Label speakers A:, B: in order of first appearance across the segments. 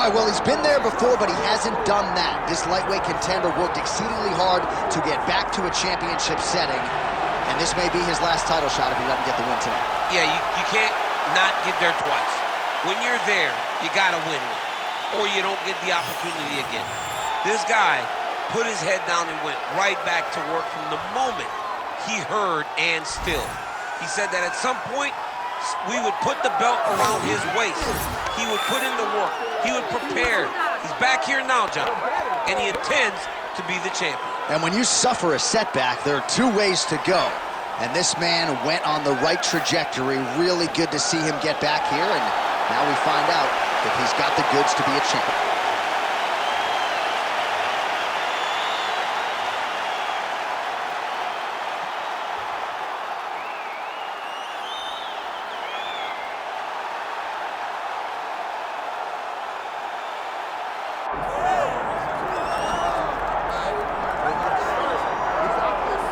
A: All right, well, he's been there before, but he hasn't done that. This lightweight contender worked exceedingly hard to get back to a championship setting, and this may be his last title shot if he doesn't get the win tonight.
B: Yeah, you can't not get there twice. When you're there, you gotta win one, or you don't get the opportunity again. This guy put his head down and went right back to work from the moment he heard "and still." He said that at some point, we would put the belt around his waist. He would put in the work. He would prepare. He's back here now, John, and he intends to be the champion.
A: And when you suffer a setback, there are two ways to go. And this man went on the right trajectory. Really good to see him get back here, and now we find out if he's got the goods to be a champion.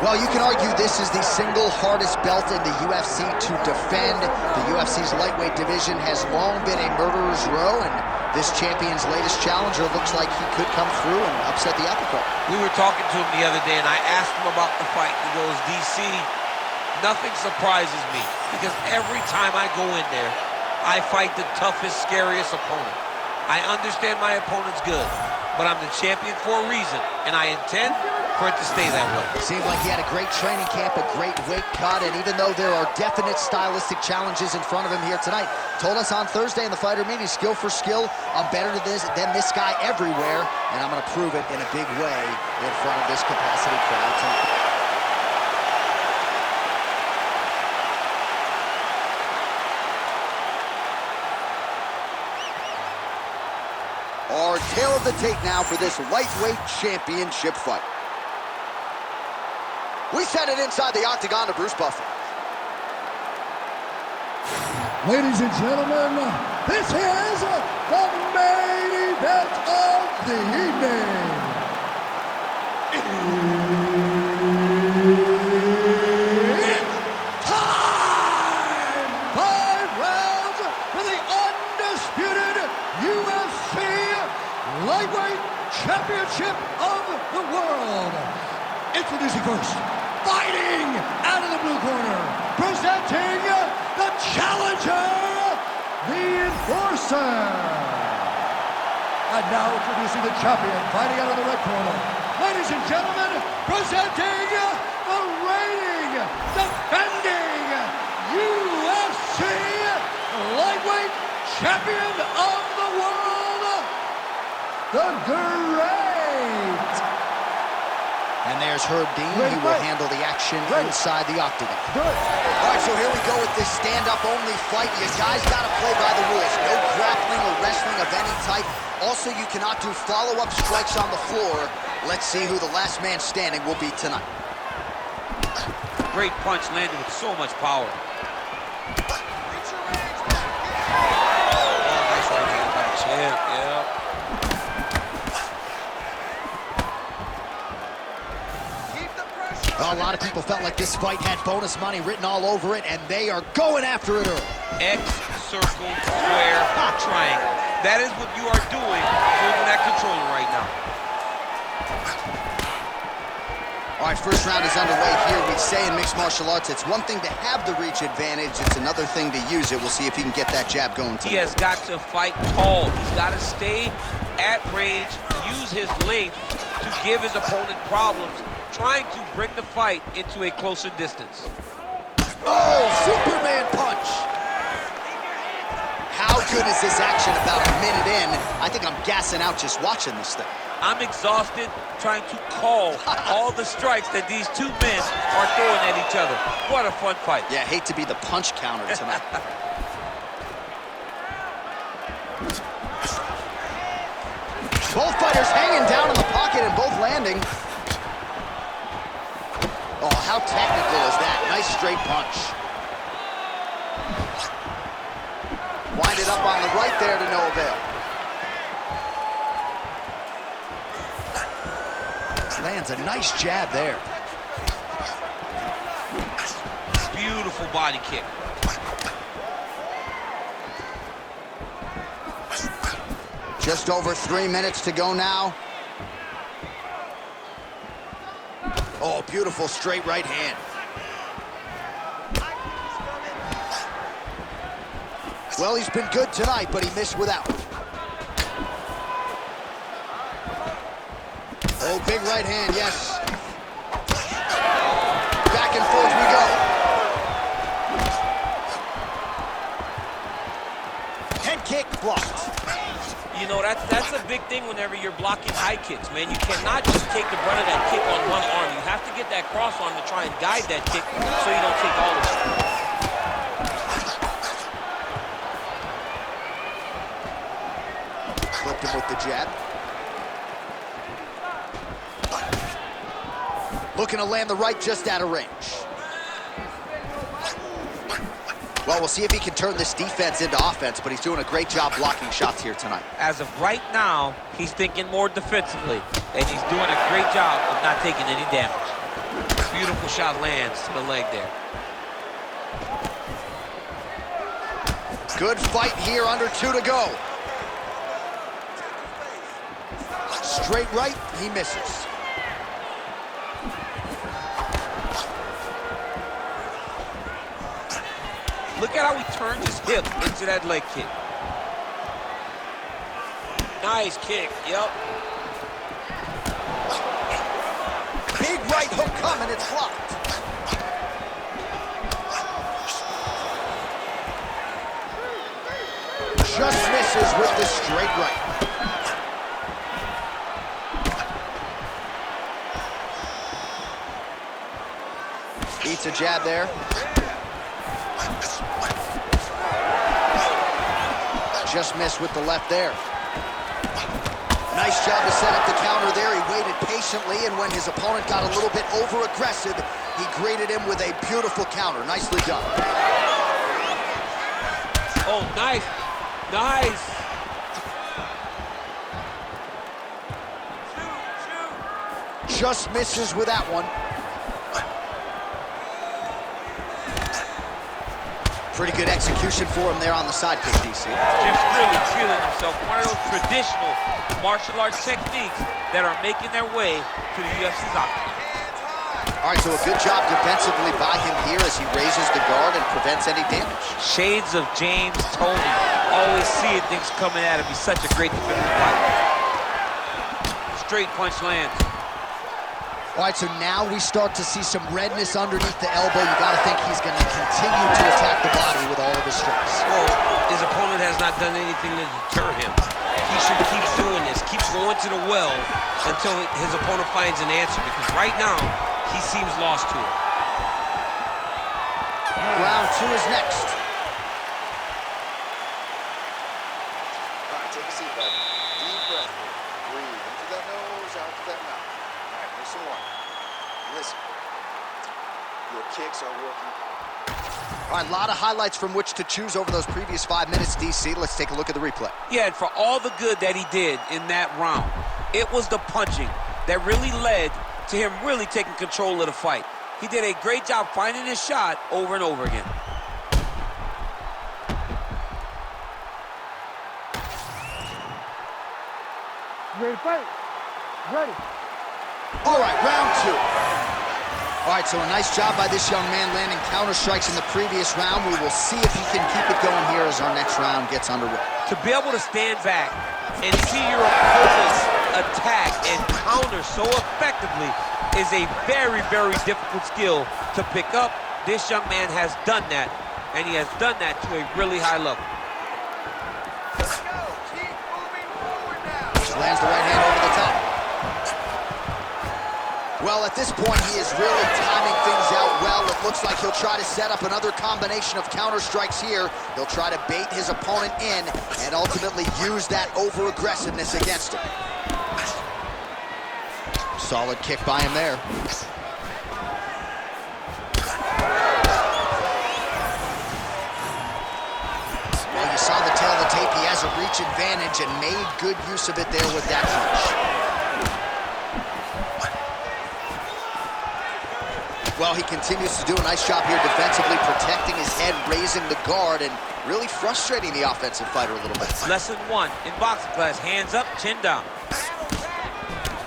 A: Well, you can argue this is the single hardest belt in the UFC to defend. The UFC's lightweight division has long been a murderer's row, and this champion's latest challenger looks like he could come through and upset the apple cart.
B: We were talking to him the other day, and I asked him about the fight. He goes, DC, nothing surprises me, because every time I go in there, I fight the toughest, scariest opponent. I understand my opponent's good, but I'm the champion for a reason, and I intend for it to stay that way.
A: Seemed like he had a great training camp, a great weight cut, and even though there are definite stylistic challenges in front of him here tonight, told us on Thursday in the fighter meeting, skill for skill, I'm better than this guy everywhere, and I'm going to prove it in a big way in front of this capacity crowd tonight. Our tail of the tape now for this lightweight championship fight. We send it inside the octagon to Bruce Buffer.
C: Ladies and gentlemen, this is the main event of the evening. It's time! 5 rounds for the undisputed UFC Lightweight Championship of the world. Introducing first, fighting out of the blue corner, presenting the challenger, the Enforcer. And now introducing the champion, fighting out of the red corner. Ladies and gentlemen, presenting the reigning, defending UFC Lightweight Champion of the world, the Great.
A: And there's Herb Dean. He will handle the action inside the octagon. All right, so here we go with this stand-up only fight. You guys got to play by the rules. No grappling or wrestling of any type. Also, you cannot do follow-up strikes on the floor. Let's see who the last man standing will be tonight.
B: Great punch landed with so much power. Oh, nice right hand by the champ, yeah.
A: Well, a lot of people felt like this fight had bonus money written all over it, and they are going after it early.
B: X, circle, square, triangle. That is what you are doing holding that controller right now.
A: All right, first round is underway here. We say in mixed martial arts, it's one thing to have the reach advantage. It's another thing to use it. We'll see if he can get that jab going tonight.
B: He has got to fight tall. He's got to stay at range, use his length to give his opponent problems, trying to bring the fight into a closer distance.
A: Oh, Superman punch! How good is this action about a minute in? I think I'm gassing out just watching this thing.
B: I'm exhausted trying to call all the strikes that these two men are throwing at each other. What a fun fight.
A: Yeah, I hate to be the punch counter tonight. Both fighters hanging down in the pocket and both landing. Oh, how technical is that? Nice straight punch. Winded up on the right there to no avail. Lands a nice jab there.
B: Beautiful body kick.
A: Just over 3 minutes to go now. Oh, beautiful straight right hand. Well, he's been good tonight, but he missed without. Oh, big right hand, yes. Back and forth we go. Head kick blocked.
B: You know, that's a big thing whenever you're blocking high kicks, man. You cannot just take the brunt of that kick on one arm. You have to get that cross arm to try and guide that kick so you don't take all of it.
A: Flipped him with the jab. Looking to land the right just out of range. Well, we'll see if he can turn this defense into offense, but he's doing a great job blocking shots here tonight.
B: As of right now, he's thinking more defensively, and he's doing a great job of not taking any damage. Beautiful shot lands to the leg there.
A: Good fight here, under 2 to go. Straight right, he misses.
B: Look at how he turns his hip into that leg kick. Nice kick, yep.
A: Big right hook coming, it's blocked. Just misses with the straight right. Eats a jab there. Just missed with the left there. Nice job to set up the counter there. He waited patiently, and when his opponent got a little bit over-aggressive, he greeted him with a beautiful counter. Nicely done.
B: Oh, nice. Nice.
A: Just misses with that one. Pretty good execution for him there on the side kick, DC.
B: Jim's really feeling himself. One of those traditional martial arts techniques that are making their way to the UFC's octagon.
A: All right, so a good job defensively by him here as he raises the guard and prevents any damage.
B: Shades of James Toney. Always seeing things coming at him. He's such a great defensive fighter. Straight punch lands.
A: All right, so now we start to see some redness underneath the elbow. You got to think he's going to continue to attack the body with all of his strikes.
B: Well, his opponent has not done anything to deter him. He should keep doing this, keep going to the well until his opponent finds an answer, because right now, he seems lost to it.
A: Round 2 is next.
D: All right, take a seat, buddy. Deep breath. Breathe into that nose, out to that mouth. All right, listen one. Listen. Your kicks are working.
A: All right, a lot of highlights from which to choose over those previous 5 minutes, DC. Let's take a look at the replay.
B: Yeah, and for all the good that he did in that round, it was the punching that really led to him really taking control of the fight. He did a great job finding his shot over and over again.
C: Ready to fight? Ready.
A: All right, round 2. All right, so a nice job by this young man landing counter strikes in the previous round. We will see if he can keep it going here as our next round gets underway.
B: To be able to stand back and see your opponent's attack and counter so effectively is a very, very difficult skill to pick up. This young man has done that, and he has done that to a really high level.
D: Let's go. Keep moving forward now.
A: Just lands the right hand over the top. Well, at this point, he is really timing things out well. It looks like he'll try to set up another combination of counter strikes here. He'll try to bait his opponent in and ultimately use that over-aggressiveness against him. Solid kick by him there. Well, you saw the tail of the tape. He has a reach advantage and made good use of it there with that punch. Well, he continues to do a nice job here defensively, protecting his head, raising the guard and really frustrating the offensive fighter a little bit.
B: Lesson 1 in boxing class, hands up, chin down.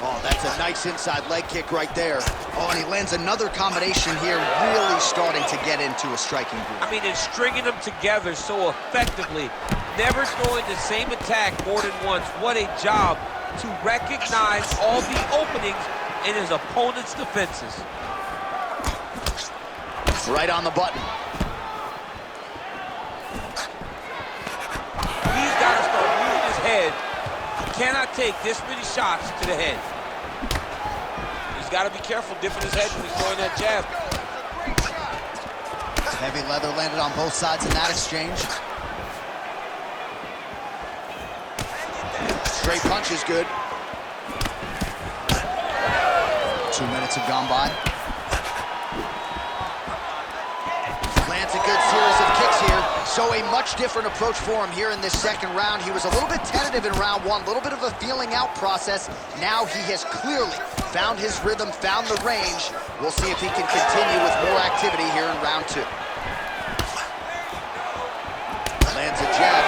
A: Oh, that's a nice inside leg kick right there. Oh, and he lands another combination here, really starting to get into a striking groove.
B: I mean, it's stringing them together so effectively, never throwing the same attack more than once. What a job to recognize all the openings in his opponent's defenses.
A: Right on the button.
B: He's got to start moving his head. He cannot take this many shots to the head. He's got to be careful dipping his head when he's throwing that jab.
A: Heavy leather landed on both sides in that exchange. Straight punch is good. 2 minutes have gone by. Lands a good series of kicks here. So a much different approach for him here in this second round. He was a little bit tentative in round 1, a little bit of a feeling out process. Now he has clearly found his rhythm, found the range. We'll see if he can continue with more activity here in round 2. Lands a jab.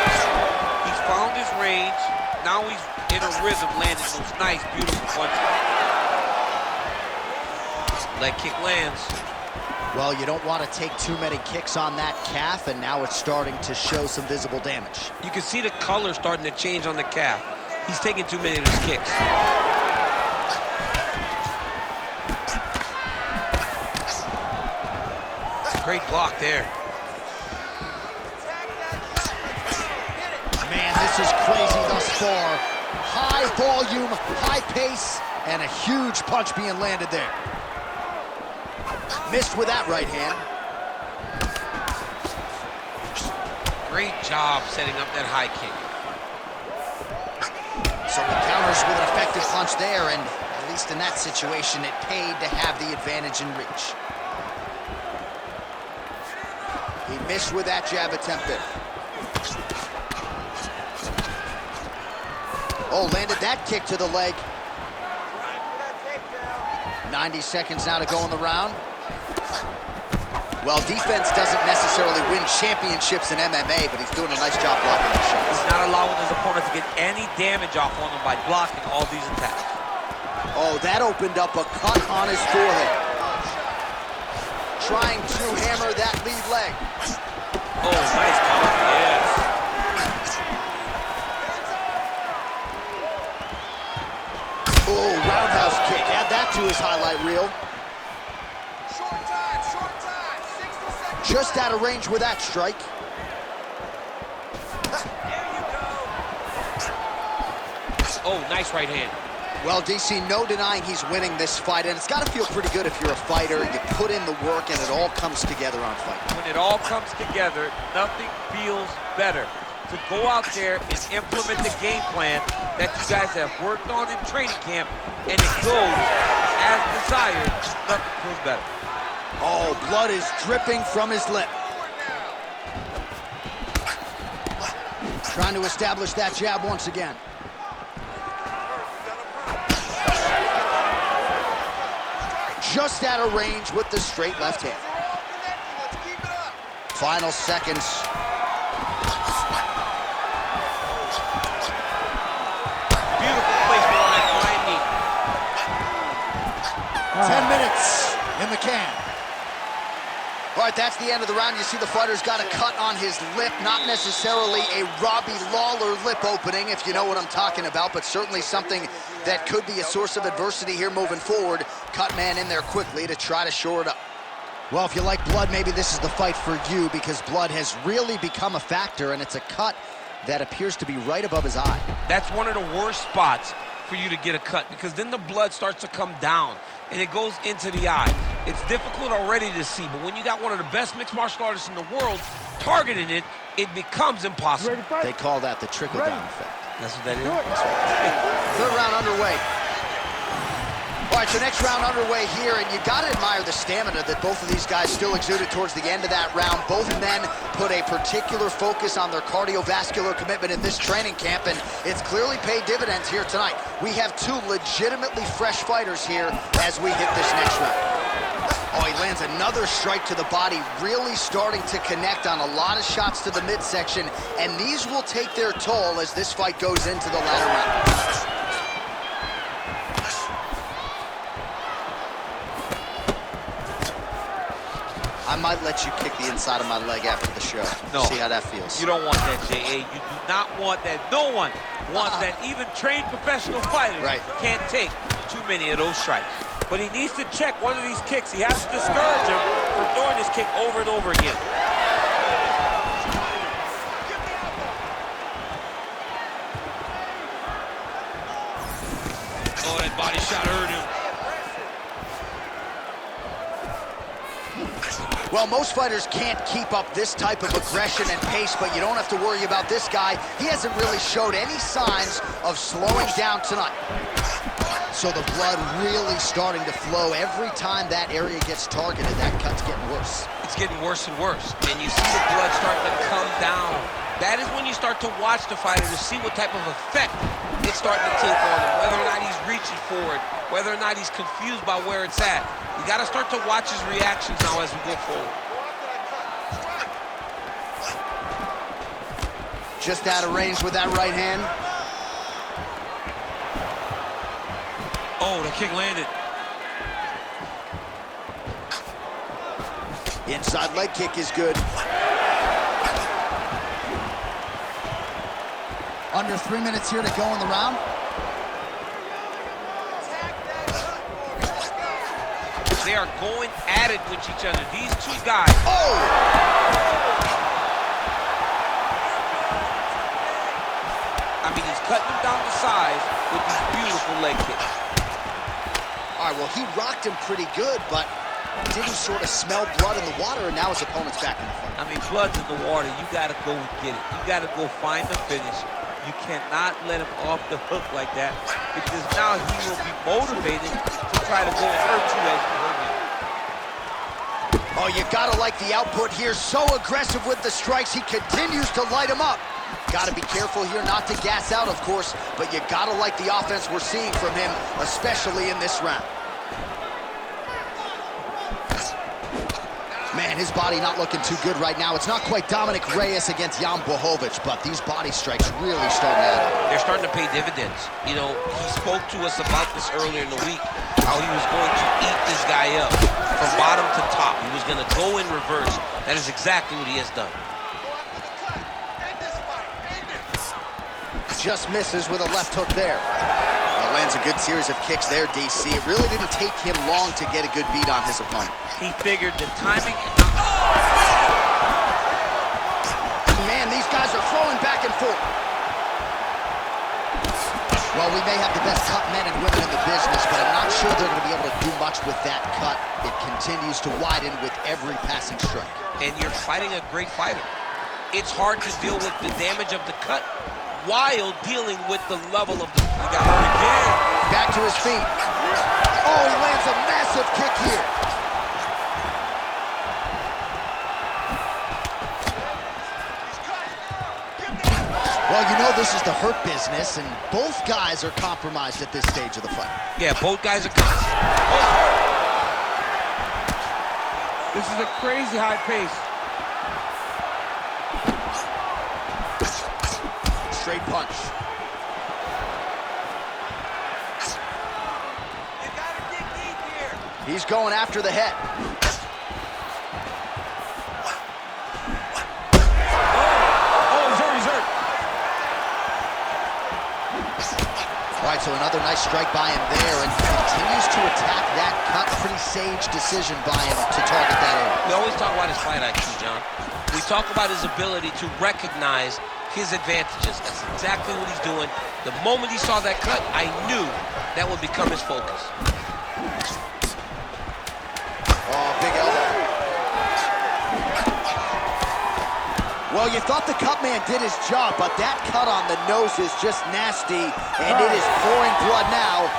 B: He's found his range. Now he's in a rhythm, landing those nice, beautiful punches. Leg kick lands.
A: Well, you don't want to take too many kicks on that calf, and now it's starting to show some visible damage.
B: You can see the color starting to change on the calf. He's taking too many of his kicks. Great block there.
A: Man, this is crazy thus far. High volume, high pace, and a huge punch being landed there. Missed with that right hand.
B: Great job setting up that high kick.
A: So he counters with an effective punch there, and at least in that situation, it paid to have the advantage in reach. He missed with that jab attempt there. Oh, landed that kick to the leg. 90 seconds now to go in the round. Well, defense doesn't necessarily win championships in MMA, but he's doing a nice job blocking the shots.
B: He's not allowing his opponent to get any damage off on him by blocking all these attacks.
A: Oh, that opened up a cut on his forehead. Trying to hammer that lead leg.
B: Oh, nice counter, yes.
A: Oh, roundhouse kick. Add that to his highlight reel. Just out of range with that strike.
B: Oh, nice right hand.
A: Well, DC, no denying he's winning this fight, and it's got to feel pretty good if you're a fighter. You put in the work, and it all comes together on fight.
B: When it all comes together, nothing feels better. To go out there and implement the game plan that you guys have worked on in training camp, and it goes as desired, nothing feels better.
A: Oh, blood is dripping from his lip. Trying to establish that jab once again. Just out of range with the straight left hand. Final seconds.
B: Beautiful placement on that flying knee.
A: 10 minutes in the can. All right, that's the end of the round. You see the fighter's got a cut on his lip, not necessarily a Robbie Lawler lip opening, if you know what I'm talking about, but certainly something that could be a source of adversity here moving forward. Cut man in there quickly to try to shore it up. Well, if you like blood, maybe this is the fight for you, because blood has really become a factor, and it's a cut that appears to be right above his eye.
B: That's one of the worst spots for you to get a cut, because then the blood starts to come down and it goes into the eye. It's difficult already to see, but when you got one of the best mixed martial artists in the world targeting it, it becomes impossible.
A: They call that the trickle-down effect.
B: That's what that is.
A: Third round underway. All right, so next round underway here, and you got to admire the stamina that both of these guys still exuded towards the end of that round. Both men put a particular focus on their cardiovascular commitment in this training camp, and it's clearly paid dividends here tonight. We have two legitimately fresh fighters here as we hit this next round. Oh, he lands another strike to the body, really starting to connect on a lot of shots to the midsection, and these will take their toll as this fight goes into the latter round. I might let you kick the inside of my leg after the show.
B: No.
A: See how that feels.
B: You don't want that, J.A. You do not want that. No one wants that. Even trained professional fighters can't take too many of those strikes. But he needs to check one of these kicks. He has to discourage him from throwing this kick over and over again. Oh, that body shot hurt him.
A: Well, most fighters can't keep up this type of aggression and pace, but you don't have to worry about this guy. He hasn't really showed any signs of slowing down tonight. So the blood really starting to flow. Every time that area gets targeted, that cut's getting worse.
B: It's getting worse and worse, and you see the blood starting to come down. That is when you start to watch the fighter to see what type of effect it's starting to take on him, whether or not he's reaching for it, whether or not he's confused by where it's at. You got to start to watch his reactions now as we go forward.
A: Just out of range with that right hand.
B: Oh, the kick landed.
A: Inside leg kick is good. Under 3 minutes here to go in the round.
B: They are going at it with each other. These two guys.
A: Oh!
B: I mean, he's cutting him down to size with these beautiful leg kicks.
A: All right, well, he rocked him pretty good, but didn't sort of smell blood in the water, and now his opponent's back in the fight.
B: I mean, blood's in the water. You got to go and get it. You got to go find the finish. You cannot let him off the hook like that, because now he will be motivated to try to go and hurt you as you hurt him.
A: Oh, you gotta like the output here. So aggressive with the strikes. He continues to light him up. Gotta be careful here not to gas out, of course, but you gotta like the offense we're seeing from him, especially in this round. Man, his body not looking too good right now. It's not quite Dominic Reyes against Jan Blachowicz, but these body strikes really starting to add up.
B: They're starting to pay dividends. You know, he spoke to us about this earlier in the week, how he was going to eat this guy up from bottom to top. He was going to go in reverse. That is exactly what he has done.
A: Just misses with a left hook there. Well, lands a good series of kicks there, DC. It really didn't take him long to get a good beat on his opponent.
B: He figured the timing.
A: Man, these guys are throwing back and forth. Well, we may have the best cut men and women in the business, but I'm not sure they're going to be able to do much with that cut. It continues to widen with every passing strike.
B: And you're fighting a great fighter. It's hard to deal with the damage of the cut while dealing with the level of the... He got hurt again.
A: Back to his feet. Oh, he lands a massive kick here. Well, you know this is the hurt business, and both guys are compromised at this stage of the fight.
B: Yeah, both guys are compromised. This is a crazy high pace.
A: Straight punch.
B: You gotta dig deep here.
A: He's going after the head. All right, so another nice strike by him there, and continues to attack that cut. Pretty sage decision by him to target that area.
B: We always talk about his fight IQ, John. We talk about his ability to recognize his advantages. That's exactly what he's doing. The moment he saw that cut, I knew that would become his focus.
A: Oh, big elbow. Well, you thought the cut man did his job, but that cut on the nose is just nasty, and it is pouring blood now.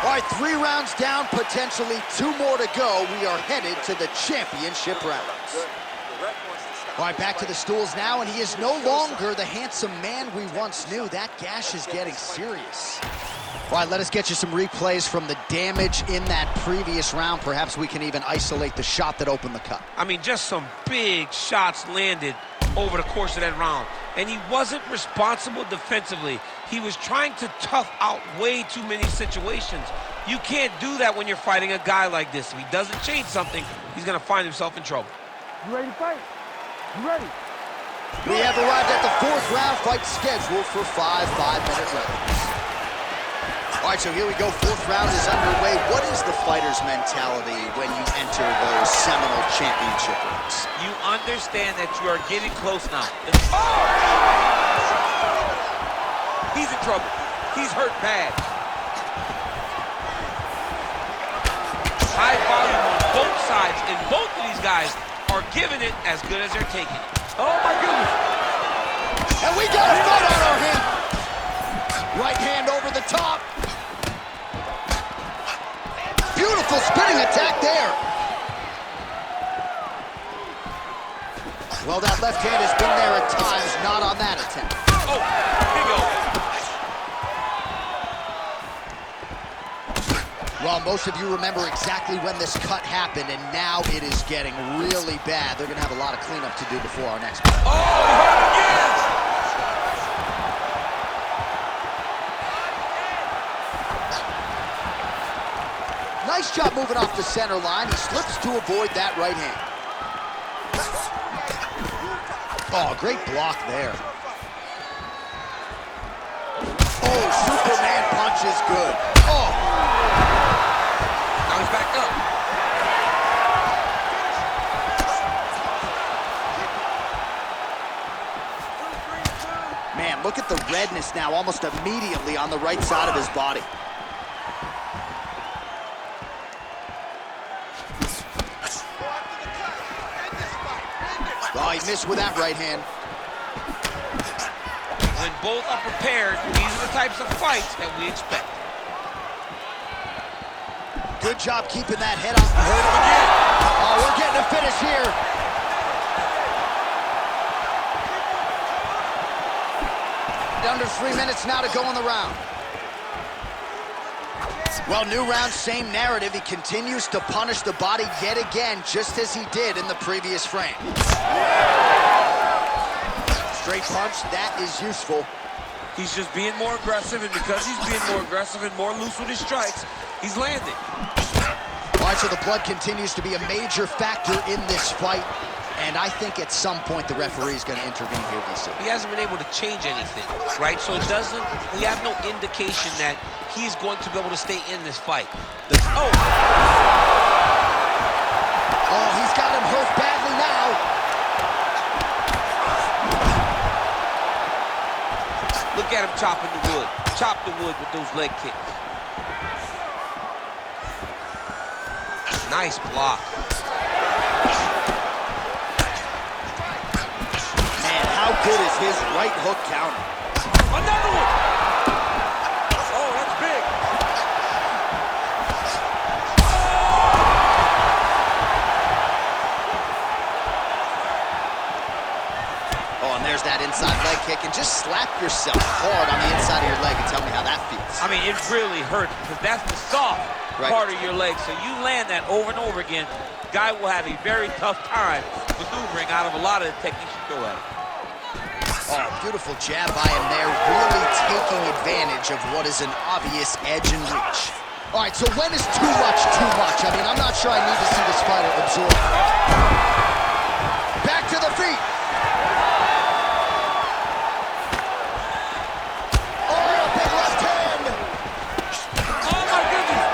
A: All right, 3 rounds down, potentially 2 more to go. We are headed to the championship rounds. All right, back to the stools now, and he is no longer the handsome man we once knew. That gash is getting serious. All right, let us get you some replays from the damage in that previous round. Perhaps we can even isolate the shot that opened the cut.
B: I mean, just some big shots landed over the course of that round. And he wasn't responsible defensively. He was trying to tough out way too many situations. You can't do that when you're fighting a guy like this. If he doesn't change something, he's going to find himself in trouble.
E: You ready to fight? You ready?
A: We have arrived at the 4th round fight scheduled for 5 5-minute rounds. All right, so here we go. 4th round is underway. What is the fighter's mentality when you enter those seminal championship rings?
B: You understand that you are getting close now. He's in trouble. He's hurt bad. High volume on both sides, and both of these guys are giving it as good as they're taking it.
E: Oh, my goodness.
A: And we got a fight on our hand. Right hand over the top. Beautiful spinning attack there. Well, that left hand has been there at times, not on that attempt.
B: Oh, here you go.
A: Well, most of you remember exactly when this cut happened, and now it is getting really bad. They're going to have a lot of cleanup to do before our next fight.
B: Oh, he hurt again!
A: Nice job moving off the center line. He slips to avoid that right hand. Oh, great block there. Oh, Superman punch is good. Oh.
B: Now he's back up.
A: Man, look at the redness now almost immediately on the right side of his body. Oh, he missed with that right hand.
B: When both are prepared, these are the types of fights that we expect.
A: Good job keeping that head up. Hurt him again. Oh, we're getting a finish here. Under 3 minutes now to go in the round. Well, new round, same narrative. He continues to punish the body yet again, just as he did in the previous frame. Straight punch, that is useful.
B: He's just being more aggressive, and because he's being more aggressive and more loose with his strikes, he's landing.
A: All right, so the blood continues to be a major factor in this fight, and I think at some point the referee is going to intervene here, DC.
B: He hasn't been able to change anything, right? So it doesn't, we have no indication that he's going to be able to stay in this fight. Oh,
A: he's got him hurt badly now.
B: look at him chopping the wood. Chop the wood with those leg kicks. Nice block.
A: Man, how good is his right hook counter?
B: Another one! Oh, that's big.
A: Oh, and there's that inside leg kick. And just slap yourself hard on the inside of your leg and tell me how that feels.
B: I mean, it really hurts because that's the soft part of your leg. So you land that over and over again, guy will have a very tough time maneuvering out of a lot of the techniques you throw at him.
A: Oh, beautiful jab by him there, really taking advantage of what is an obvious edge and reach. All right, so when is too much too much? I mean, I'm not sure I need to see this fighter absorb. Back to the feet. Oh, big left hand.
B: Oh, my goodness.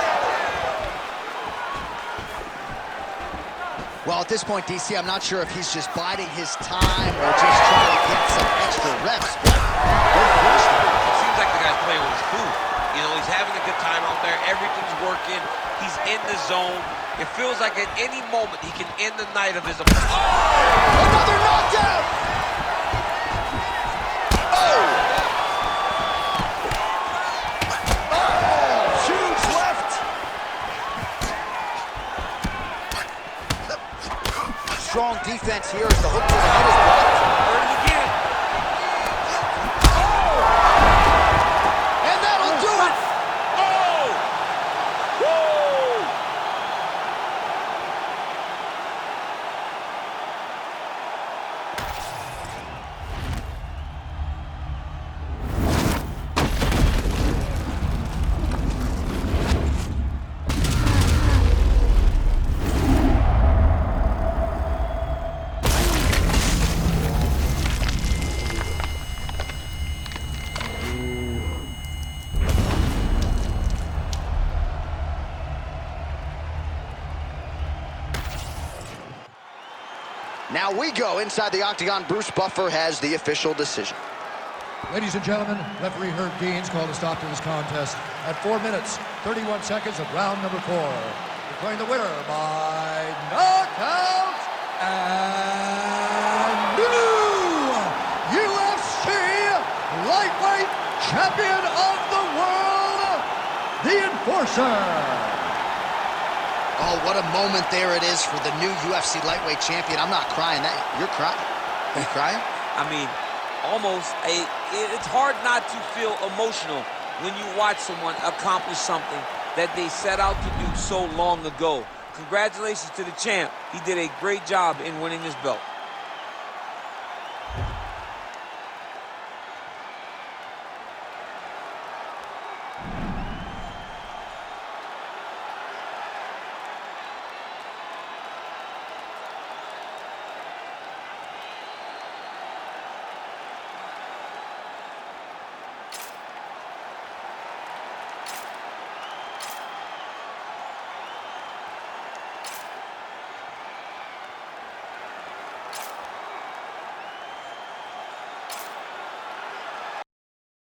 A: Well, at this point, DC, I'm not sure if he's just biding his time or just trying to get some extra reps, but they're forced to.
B: It seems like the guy's playing with his food. You know, he's having a good time out there. Everything's working. He's in the zone. It feels like at any moment he can end the night of his opponent.
A: Oh! Another knockdown! Oh! Oh! Huge left! Strong defense here as the hook to the head is blocked.
B: Heard it again.
A: And that'll do it! Now we go inside the octagon. Bruce Buffer has the official decision.
C: Ladies and gentlemen, referee Herb Dean's called a stop to this contest at 4 minutes, 31 seconds of round number 4. Declaring the winner by knockout and new UFC lightweight champion of the world, the Enforcer.
A: Oh, what a moment there it is for the new UFC lightweight champion. I'm not crying. You're crying. Are you crying?
F: I mean, almost it's hard not to feel emotional when you watch someone accomplish something that they set out to do so long ago. Congratulations to the champ. He did a great job in winning this belt.